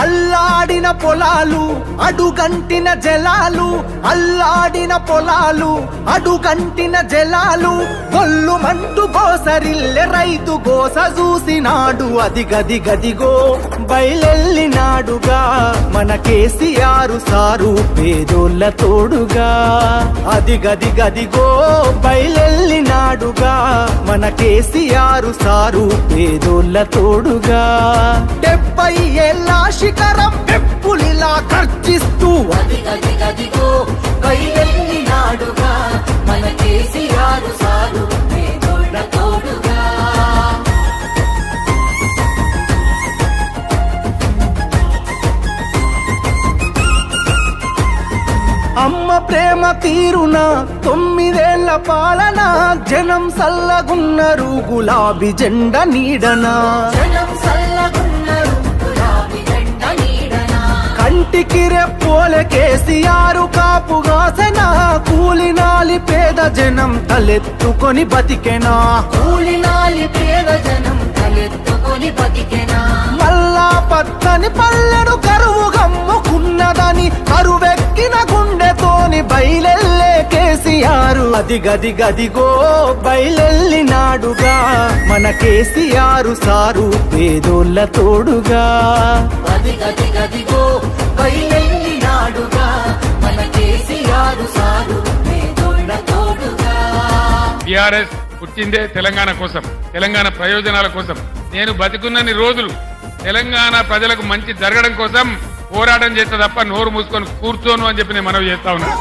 అల్లాడిన పొలాలు అడుగంటిన జలాలు, అల్లాడిన పొలాలు అడుగంటిన జలాలు, గొల్లుమంటూ గోసరిల్లె రైతు గోస చూసినాడు. అది గది గదిగో బయలెల్లినాడుగా మన కేసీఆర్ సారు పేదోళ్ళ తోడుగా. అది గది గదిగో బయలెల్లినాడుగా మన కేసీఆర్ సారు పేదోళ్ళ తోడుగా. 70 ఏళ్ళ శిఖరం పెప్పులిలా గర్జిస్తూ అది గది గదిగో బయలెల్లినాడుగా మన కేసీఆర్ సారు పేదోళ్ళ తోడుగా. అమ్మ ప్రేమ తీరున 9 ఏళ్ల పాలన, జనం సల్లగున్నరు గులాబీ జెండ నీడన. జనం సల్లగున్నరు గులాబీ జెండ నీడన. కంటికి రెప్పోలే కేసీఆర్ కాపుగాసెన, కూలినాలి పేద జనం తలెత్తుకొని బతికెనా. కూలినాలి పేద జనం తలెత్తుకొని బతికెనా. మల్లా పచ్చని పల్లెను కరువు గమ్ముకున్నదని కరువెక్కిన గుండెతోని బయలెల్లే కేసీఆర్. అది గది గదిగో బయలెల్లినాడుగా మన కేసీఆర్ సారు పేదోళ్ళ తోడుగా. అది గది గదిగో బయలెల్లినాడుగా మన కేసీఆర్ సారు పేదోళ్ళ తోడుగా. టిఆర్ఎస్ పుట్టిందే తెలంగాణ కోసం, తెలంగాణ ప్రయోజనాల కోసం. నేను బతికున్నన్ని రోజులు తెలంగాణ ప్రజలకు మంచి జరగడం కోసం పోరాటం చేస్తా తప్ప నోరు మూసుకొని కూర్చోను అని చెప్పి నేను మనవి చేస్తా ఉన్నాను.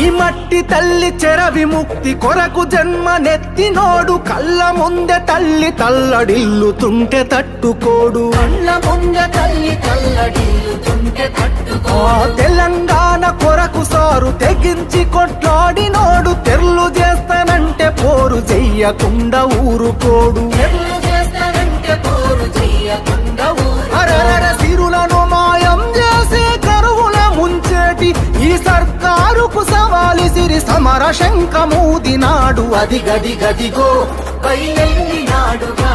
ఈ మట్టి తల్లి చెర విముక్తి కొరకు జన్మనెత్తినోడు, కళ్ళ ముందే తల్లి తల్లడిల్లుతుంటే తట్టుకోడు. కళ్ళ ముందే తల్లి తల్లడిల్లుతుంటే తట్టుకో. తెలంగాణ కొరకు సారు తెగించి కొట్లాడినోడు, తెర్లు చేస్తానంటే పోరు చెయ్యకుండా ఊరుకోడు. తెర్లు చేస్తానంటే పోరు చెయ్యకుండా అరరర సిరులను మాయం చేసి కరువుల ముంచేటి ఈ సర్కారుకు సవాలి సిరి సమర శంఖమూదినాడు. అది గది గదిగో బయలెల్లినాడుగా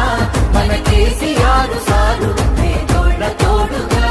మన కేసీఆర్ సారు పేదోళ్ళ తోడుగా.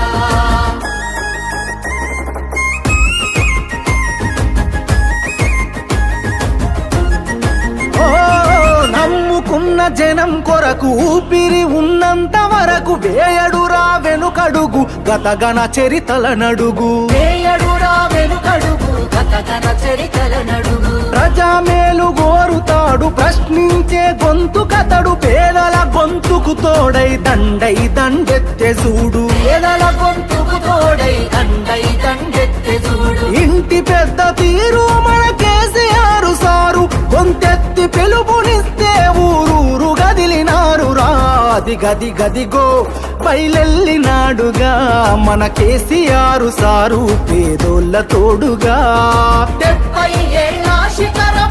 నమ్ముకున్న జనం కొరకు ఊపిరి ఉన్నంత వరకు వేయడురా వెనుకడుగు గతగన చరితల నడుగు. వేయడురా వెనుకడుగు గతగన చరితల నడుగు. ప్రజామేలు గోరుతాడు ప్రశ్నించే గొంతు కతడు, పేదల గొంతుకు తోడై దండై దండెత్తె చూడు. పేదల గొంతుకు తోడై దండై దండెత్తె చూడు. ఇంటి పెద్ద తీరు మన కేసీఆర్ సారు, గొంతెత్తి పిలుపునిస్తే ఊరూరు గదిలినారు రా. అది గది గదిగో బయలెల్లినాడుగా మన కేసీఆర్ సారు పేదోళ్ళ తోడుగా. 70 ఏళ్ళ శిఖరం